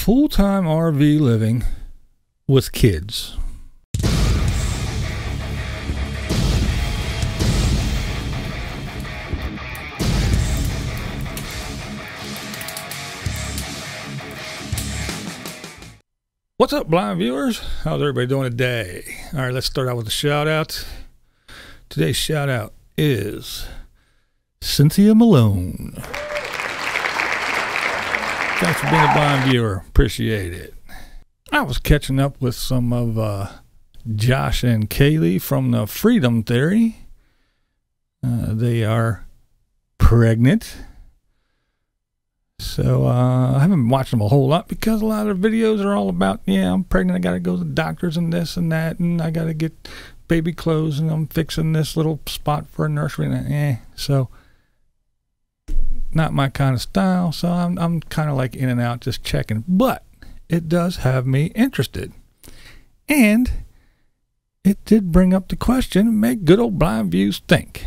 Full-time RV living with kids. What's up, blind viewers? How's everybody doing today? All right, let's start out with a shout out. Today's shout out is Cynthia Malone. Thanks for being a blind viewer. Appreciate it. I was catching up with some of Josh and Kaylee from the Freedom Theory. They are pregnant. So I haven't watched them a whole lot because a lot of their videos are all about, yeah, I'm pregnant, I got to go to the doctors and this and that, and I got to get baby clothes, and I'm fixing this little spot for a nursery. And so not my kind of style. So I'm kind of like in and out, just checking. But it does have me interested. And it did bring up the question, make good old blind views think.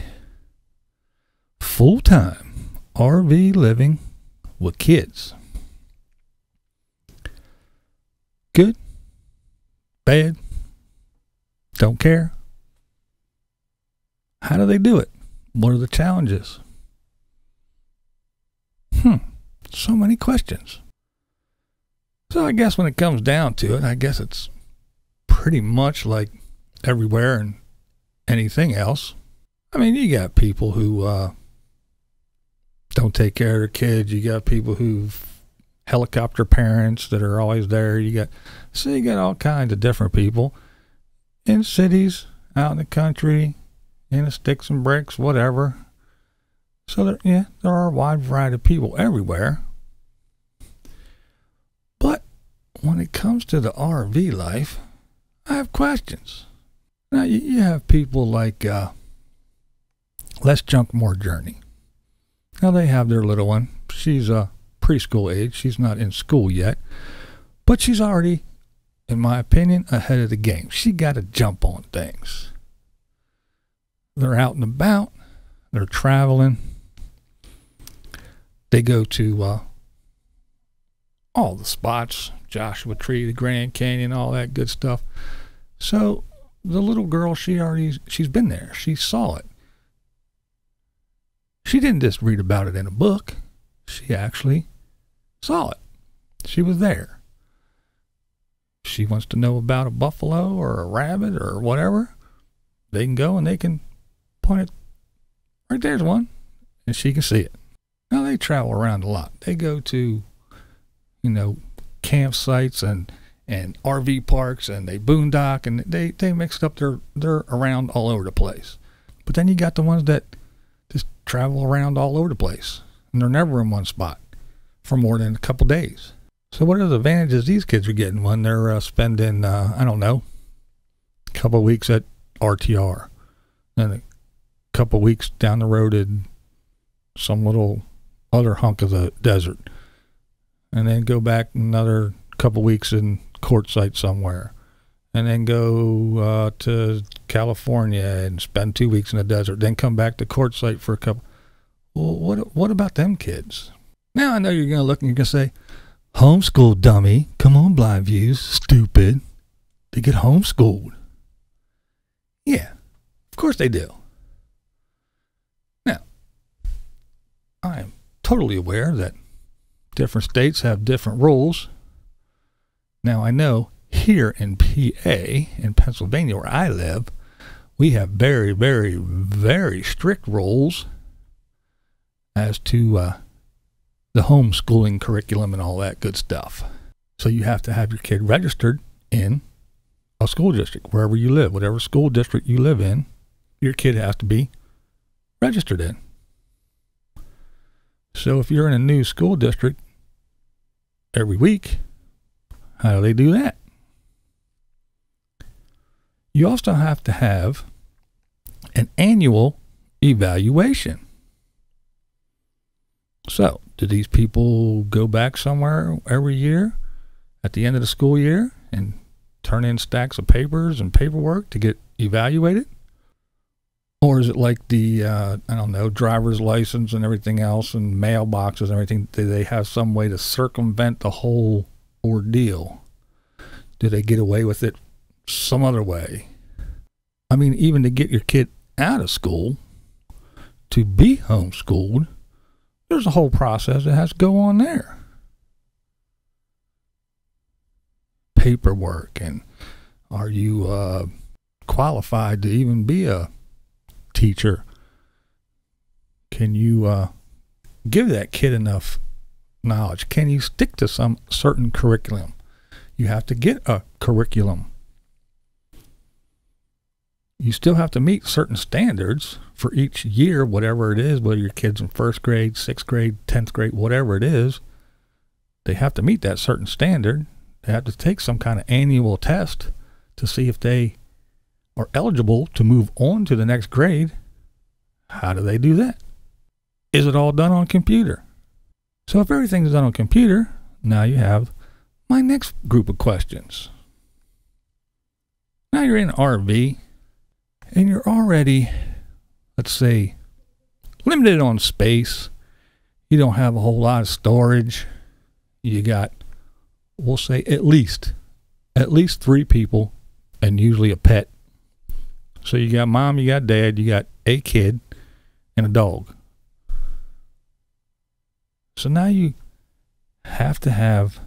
Full-time RV living with kids. Good? Bad? Don't care? How do they do it? What are the challenges? So many questions. So I guess when it comes down to it, I guess it's pretty much like everywhere and anything else. I mean, you got people who don't take care of their kids. You got people who've helicopter parents that are always there. You got all kinds of different people in cities, out in the country, in the sticks and bricks, whatever. So there are a wide variety of people everywhere. But when it comes to the RV life, I have questions. Now you have people like Less Junk More Journey. Now they have their little one. She's preschool age. She's not in school yet, but she's already, in my opinion, ahead of the game. She got to jump on things. They're out and about. They're traveling. They go to all the spots, Joshua Tree, the Grand Canyon, all that good stuff. So the little girl, she's been there. She saw it. She didn't just read about it in a book. She actually saw it. She was there. She wants to know about a buffalo or a rabbit or whatever. They can go and they can point it. Right there's one. And she can see it. Now they travel around a lot. They go to, campsites and RV parks, and they boondock, and they mixed up. They're around all over the place. But then you got the ones that just travel around all over the place, and they're never in one spot for more than a couple days. So what are the advantages these kids are getting when they're spending, a couple of weeks at RTR, and a couple of weeks down the road in some little other hunk of the desert, and then go back another couple of weeks in Quartzsite somewhere, and then go to California and spend 2 weeks in the desert, then come back to Quartzsite for a couple. Well, what about them kids? Now I know you're going to look and you're going to say, homeschool dummy. Come on, blind views. Stupid. They get homeschooled. Yeah, of course they do. Now, I am totally aware that different states have different rules. Now I know here in PA, in Pennsylvania, where I live, we have very, very, very strict rules as to the homeschooling curriculum and all that good stuff. So you have to have your kid registered in a school district, wherever you live, whatever school district you live in, your kid has to be registered in. So if you're in a new school district every week, how do they do that? You also have to have an annual evaluation. So, do these people go back somewhere every year at the end of the school year and turn in stacks of papers and paperwork to get evaluated? Or is it like the, driver's license and everything else and mailboxes and everything? Do they have some way to circumvent the whole ordeal? Do they get away with it some other way? I mean, even to get your kid out of school to be homeschooled, there's a whole process that has to go on there. Paperwork, and are you qualified to even be a teacher? Can you give that kid enough knowledge? Can you stick to some certain curriculum? You have to get a curriculum. You still have to meet certain standards for each year, whatever it is, whether your kid's in 1st grade, 6th grade, 10th grade, whatever it is. They have to meet that certain standard. They have to take some kind of annual test to see if they are eligible to move on to the next grade. How do they do that? Is it all done on computer? So if everything's done on computer, now you have my next group of questions. Now you're in an RV, and you're already, let's say, limited on space. You don't have a whole lot of storage. You got, we'll say, at least 3 people, and usually a pet. So you got mom, you got dad, you got a kid, and a dog. So now you have to have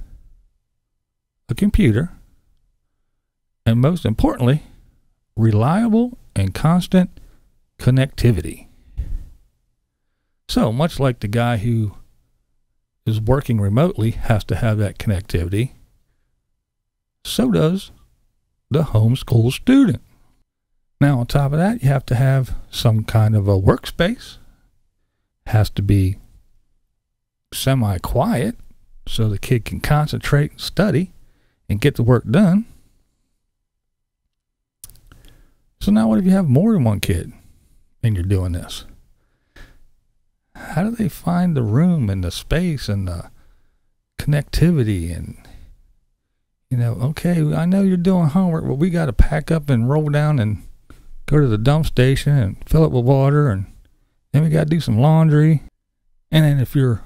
a computer, and most importantly, reliable and constant connectivity. So much like the guy who is working remotely has to have that connectivity, so does the homeschool student. Now, on top of that, you have to have some kind of a workspace. Has to be semi-quiet so the kid can concentrate and study and get the work done. So now what if you have more than one kid and you're doing this? How do they find the room and the space and the connectivity? And, you know, okay, I know you're doing homework, but we got to pack up and roll down and go to the dump station and fill it with water, and then we got to do some laundry. And then if you're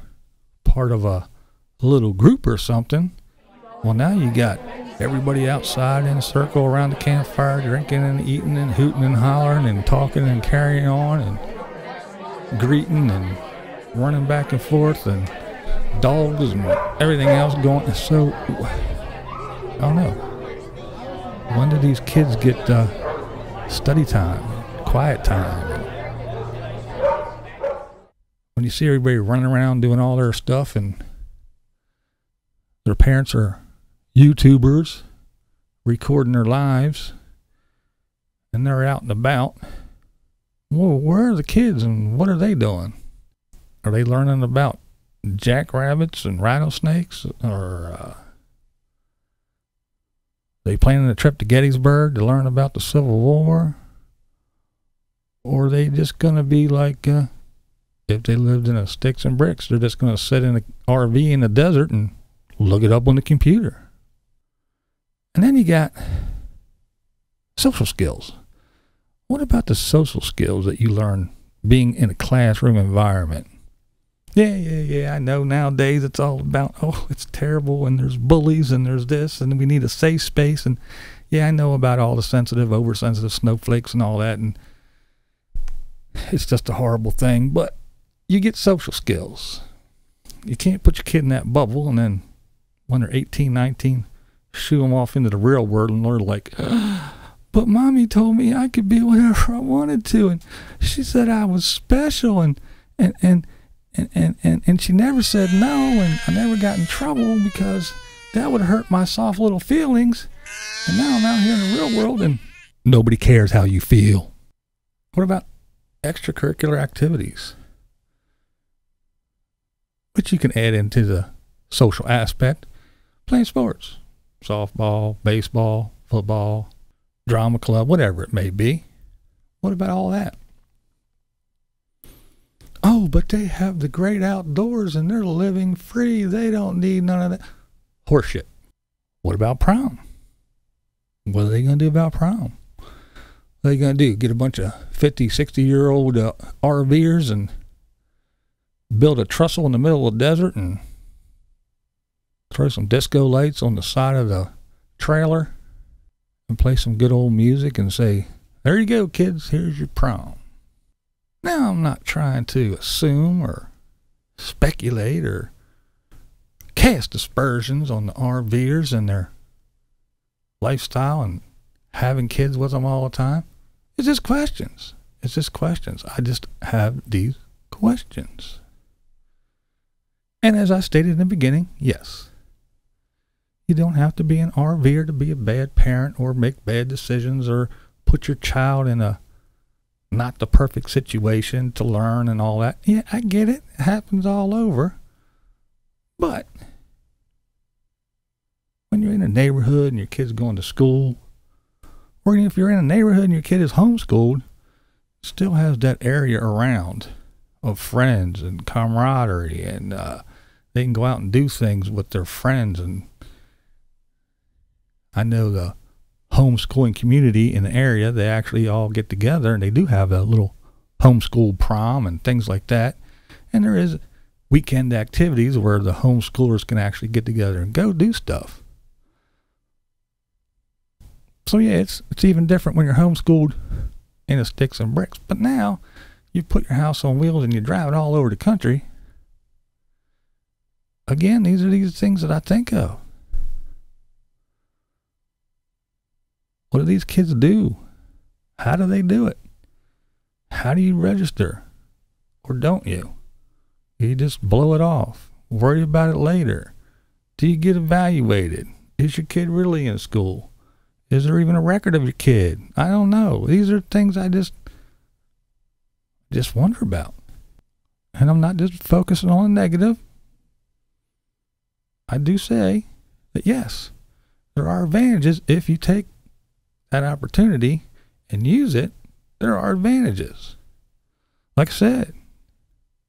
part of a little group or something, well, now you got everybody outside in a circle around the campfire, drinking and eating and hooting and hollering and talking and carrying on and greeting and running back and forth, and dogs and everything else going. So, I don't know. When do these kids get study time, quiet time? When you see everybody running around doing all their stuff, and their parents are YouTubers recording their lives, and they're out and about, well, where are the kids and what are they doing? Are they learning about jackrabbits and rattlesnakes, or are they planning a trip to Gettysburg to learn about the Civil War? Or are they just going to be like, if they lived in a sticks and bricks, they're just going to sit in an RV in the desert and look it up on the computer? And then you got social skills. What about the social skills that you learn being in a classroom environment? Yeah, I know nowadays it's all about, oh, it's terrible, and there's bullies, and there's this, and we need a safe space, and yeah, I know about all the sensitive, oversensitive snowflakes and all that, and it's just a horrible thing, but you get social skills. You can't put your kid in that bubble, and then when they're 18, 19, shoo them off into the real world, and they're like, but mommy told me I could be whatever I wanted to, and she said I was special, and she never said no, and I never got in trouble because that would hurt my soft little feelings. And now I'm out here in the real world, and nobody cares how you feel. What about extracurricular activities, which you can add into the social aspect? Playing sports, softball, baseball, football, drama club, whatever it may be. What about all that? Oh, but they have the great outdoors and they're living free. They don't need none of that. Horseshit. What about prom? What are they going to do about prom? What are they going to do? Get a bunch of 50, 60-year-old RVers and build a trestle in the middle of the desert and throw some disco lights on the side of the trailer and play some good old music and say, there you go, kids, here's your prom. Now, I'm not trying to assume or speculate or cast aspersions on the RVers and their lifestyle and having kids with them all the time. It's just questions. It's just questions. I just have these questions. And as I stated in the beginning, yes, you don't have to be an RVer to be a bad parent or make bad decisions or put your child in a not the perfect situation to learn and all that. Yeah, I get it. It happens all over. But when you're in a neighborhood and your kid's going to school, or if you're in a neighborhood and your kid is homeschooled, it still has that area around of friends and camaraderie, and they can go out and do things with their friends. And I know the homeschooling community in the area, they actually all get together and they do have a little homeschool prom and things like that. And there is weekend activities where the homeschoolers can actually get together and go do stuff. So yeah, it's even different when you're homeschooled in the sticks and bricks. But now you put your house on wheels and you drive it all over the country. Again, these are these things that I think of. What do these kids do? How do they do it? How do you register? Or don't you? You just blow it off. Worry about it later. Do you get evaluated? Is your kid really in school? Is there even a record of your kid? I don't know. These are things I just wonder about. And I'm not just focusing on the negative. I do say that yes, there are advantages if you take that opportunity and use it. There are advantages. Like I said,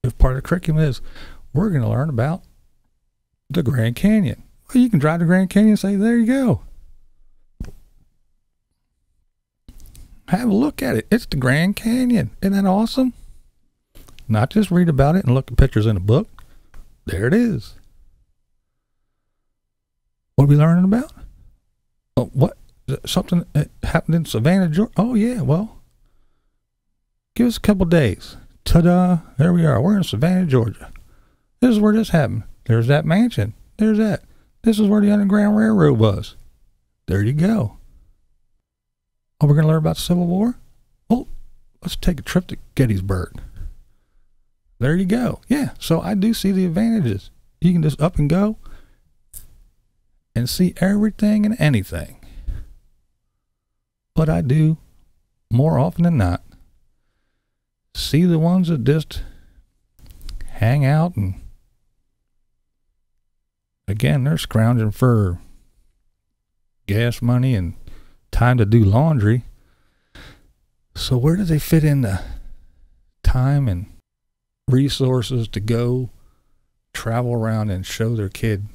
if part of the curriculum is we're going to learn about the Grand Canyon, well, you can drive the Grand Canyon and say, there you go. Have a look at it. It's the Grand Canyon. Isn't that awesome? Not just read about it and look at pictures in a book. There it is. What are we learning about? Oh, what? Something that happened in Savannah, Georgia? Oh, yeah, well, give us a couple days. Ta-da, there we are. We're in Savannah, Georgia. This is where this happened. There's that mansion. There's that. This is where the Underground Railroad was. There you go. Oh, we're going to learn about the Civil War? Well, let's take a trip to Gettysburg. There you go. Yeah, so I do see the advantages. You can just up and go and see everything and anything. But I do, more often than not, see the ones that just hang out and, again, they're scrounging for gas money and time to do laundry. So where do they fit in the time and resources to go travel around and show their kid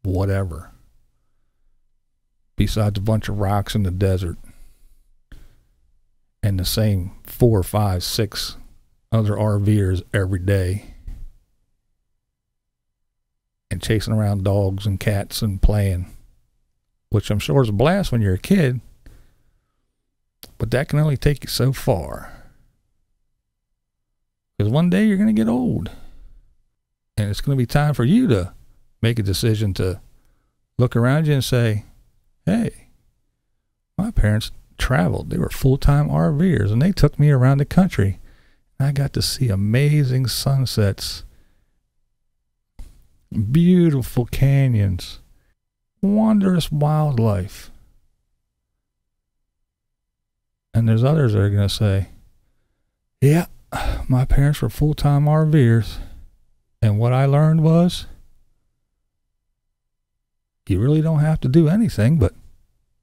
whatever, besides a bunch of rocks in the desert and the same 4, 5, 6 other RVers every day and chasing around dogs and cats and playing, which I'm sure is a blast when you're a kid, but that can only take you so far. Because one day you're going to get old and it's going to be time for you to make a decision to look around you and say, hey, my parents traveled. They were full-time RVers and they took me around the country. I got to see amazing sunsets, beautiful canyons, wondrous wildlife. And there's others that are going to say, yeah, my parents were full-time RVers. And what I learned was, you really don't have to do anything but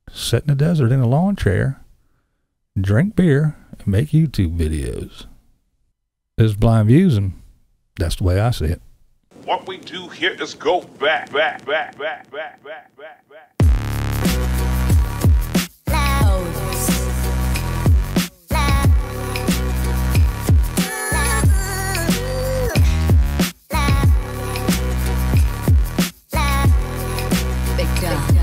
sit in the desert in a lawn chair, drink beer, and make YouTube videos. This is BlindViews, and that's the way I see it. What we do here is go back. Africa.